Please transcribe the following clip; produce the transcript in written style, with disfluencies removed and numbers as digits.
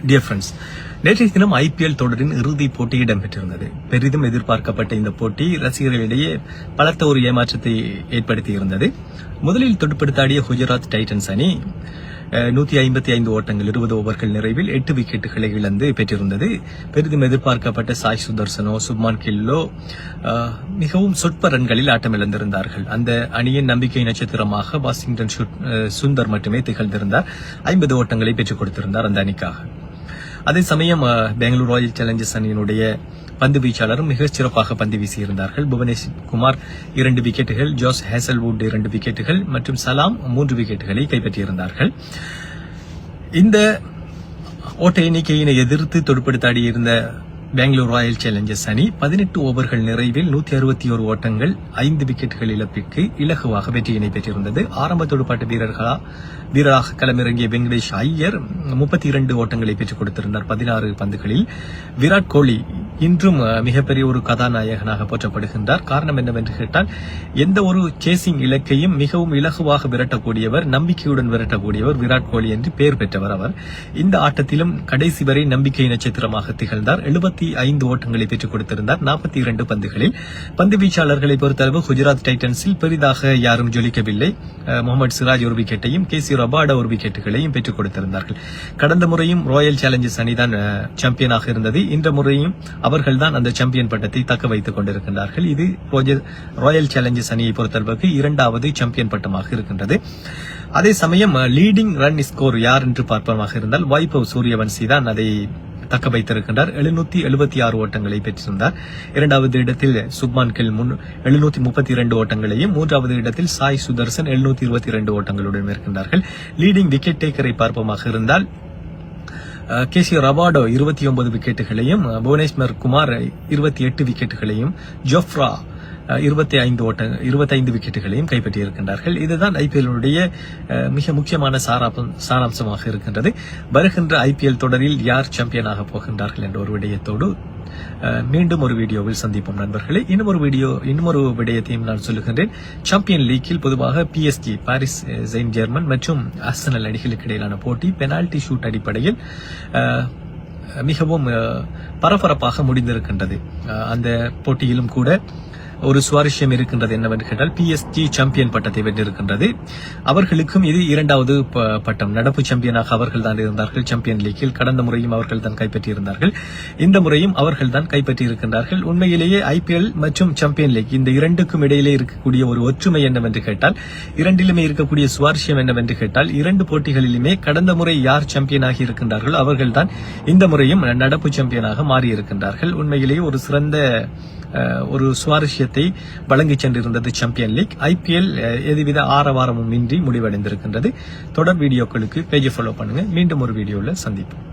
Dear friends, நேற்றைய தினம் IPL தொடரின் இறுதிப் போட்டி இடம்பெற்றிருந்தது. பெரிதும் எதிர்பார்க்கப்பட்ட இந்த போட்டி ரசிகர்களிடையே பலத்த ஒரு ஏமாற்றத்தை ஏற்படுத்தியிருந்தது. முதலில் துடுப்படுத்தாடிய குஜராத் டைட்டன்ஸ் அணி 155 ஓட்டங்கள் 20 ஓவர்கள் நிறைவில் 8 விக்கெட்டுகளை இழந்து பெற்றிருந்தது. பெரிதும் எதிர்பார்க்கப்பட்ட சாய் சுதர்சனோ, சுப்மான் கில்லோ மிகவும் சொற்ப ரன்களில் ஆட்டமிழந்திருந்தார்கள். அந்த அணியின் நம்பிக்கை நட்சத்திரமாக வாஷிங்டன் சுந்தர் மட்டுமே திகழ்ந்திருந்தார். 50 ஓட்டங்களை பெற்றுக் கொடுத்திருந்தார் அந்த அணிக்காக. அதே சமயம் பெங்களூர் ராயல் சேலஞ்சர்ஸ் அணியினுடைய பந்து வீச்சாளரும் மிகச் சிறப்பாக பந்து வீசியிருந்தார்கள். புவனேஷ் குமார் 2 விக்கெட்டுகள், ஜோஸ் ஹேசல்வுட் 2 விக்கெட்டுகள் மற்றும் சலாம் 3 விக்கெட்டுகளை கைப்பற்றியிருந்தார்கள். இந்த ஓட்ட எண்ணிக்கையினை எதிர்த்து துடுப்படுத்தாடியிருந்த பெங்களூர் ராயல் சேலஞ்சர்ஸ் அணி 18 ஓவர்கள் நிறைவில் 161 ஓட்டங்கள் 5 விக்கெட்டுகள் இழப்பிற்கு இலகுவாக வெற்றியினை பெற்றிருந்தது. ஆரம்ப துடுப்பாட்ட வீரராக களமிறங்கிய வெங்கடேஷ் ஐயர் 32 ஓட்டங்களை பெற்றுக் கொடுத்திருந்தார் 16 பந்துகளில். விராட் கோலி இன்றும் மிகப்பெரிய ஒரு கதாநாயகனாக போற்றப்படுகின்றார். காரணம் என்னவென்று கேட்டால், எந்த ஒரு சேசிங் இலக்கையும் மிகவும் இலகுவாக விரட்டக்கூடியவர், நம்பிக்கையுடன் விரட்டக்கூடியவர் விராட் கோலி என்று பெயர் பெற்றவர் அவர். இந்த ஆட்டத்திலும் கடைசி வரை நம்பிக்கை நட்சத்திரமாக திகழ்ந்தார். 75 ஓட்டங்களை பெற்றுக் கொடுத்திருந்தார் 42 பந்துகளில். பந்து வீச்சாளர்களை பொறுத்தளவு குஜராத் டைட்டன்ஸில் பெரிதாக யாரும் ஜொலிக்கவில்லை. முகமது சிராஜ் ஒரு விக்கெட்டையும், கேசி ரபாடா ஒரு விக்கெட்டுகளையும் பெற்றுக் கொடுத்திருந்தார்கள். கடந்த முறையும் ராயல் சேலஞ்சர்ஸ் அணிதான் சாம்பியனாக இருந்தது. இந்த முறையும் அவர்கள்தான் அந்த சாம்பியன் பட்டத்தை தக்க வைத்துக் கொண்டிருக்கின்றார்கள். இது ராயல் சேலஞ்சர்ஸ் அணியை பொறுத்தளவுக்கு 2வது சாம்பியன் பட்டமாக இருக்கின்றது. அதே சமயம் லீடிங் ரன் ஸ்கோர் யார் என்று பார்ப்பதாக இருந்தால் வைபவ் சூரியவன்சி தான் அதை தக்க வைத்திருக்கின்றார். 776 ஓட்டங்களை பெற்றிருந்தார். 2வது இடத்தில் சுப்மான் கில் 732 ஓட்டங்களையும், 3வது இடத்தில் சாய் சுதர்சன் 722 ஓட்டங்களுடன் இருக்கின்றார்கள். லீடிங் விக்கெட் டேக்கரை பார்ப்பமாக இருந்தால் கேசி ரபாடோ 29 விக்கெட்டுகளையும், புவனேஸ்வர் குமார் 28 விக்கெட்டுகளையும், ஜோஃப்ரா 25 விக்கெட்டுகளையும் கைப்பற்றியிருக்கின்றார்கள். இதுதான் ஐபிஎல்லுடைய மிக முக்கியமான சாராம்சமாக இருக்கின்றது. வருகின்ற ஐபிஎல் தொடரில் யார் சாம்பியனாக போகின்றார்கள் என்ற ஒரு விடயத்தோடு மீண்டும் ஒரு வீடியோவில் சந்திப்போம் நண்பர்களே. இன்னொரு விடயத்தையும் நான் சொல்லுகின்றேன். சாம்பியன் லீக்கில் பொதுவாக PSG பாரிஸ் செயின்ட் ஜெர்மன் மற்றும் ஆர்சனல் அணிகளுக்கு இடையிலான போட்டி பெனால்டி ஷூட் அடிப்படையில் மிகவும் பரபரப்பாக முடிந்திருக்கின்றது. அந்த போட்டியிலும் கூட ஒரு சுவாரஸ்யம் இருக்கின்றது. என்னவென்று கேட்டால், PSG சாம்பியன் பட்டத்தை வென்றிருக்கின்றது. அவர்களுக்கும் இது 2வது பட்டம். நடப்பு சாம்பியனாக அவர்கள் தான் இருந்தார்கள் சாம்பியன் லீக்கில். கடந்த முறையும் அவர்கள் தான் கைப்பற்றியிருந்தார்கள். இந்த முறையும் அவர்கள் தான் கைப்பற்றியிருக்கின்றார்கள். உண்மையிலேயே ஐபிஎல் மற்றும் சாம்பியன் லீக் இந்த இரண்டுக்கும் இடையிலே இருக்கக்கூடிய ஒரு ஒற்றுமை என்னவென்று கேட்டால், இரண்டிலுமே இருக்கக்கூடிய சுவாரஸ்யம் என்னவென்று கேட்டால், 2 போட்டிகளிலுமே கடந்த முறை யார் சாம்பியனாகி இருக்கின்றார்களோ அவர்கள் தான் இந்த முறையும் நடப்பு சாம்பியனாக மாறியிருக்கின்றார்கள். உண்மையிலேயே ஒரு சிறந்த ஒரு சுவாரஸ்யத்தை வழங்கி சென்றிருந்தது சாம்பியன் லீக். ஐபிஎல் எதுவித ஆரவாரமும் இன்றி முடிவடைந்திருக்கின்றது. தொடர் வீடியோக்களுக்கு பேஜை ஃபாலோ பண்ணுங்க. மீண்டும் ஒரு வீடியோவில் சந்திப்போம்.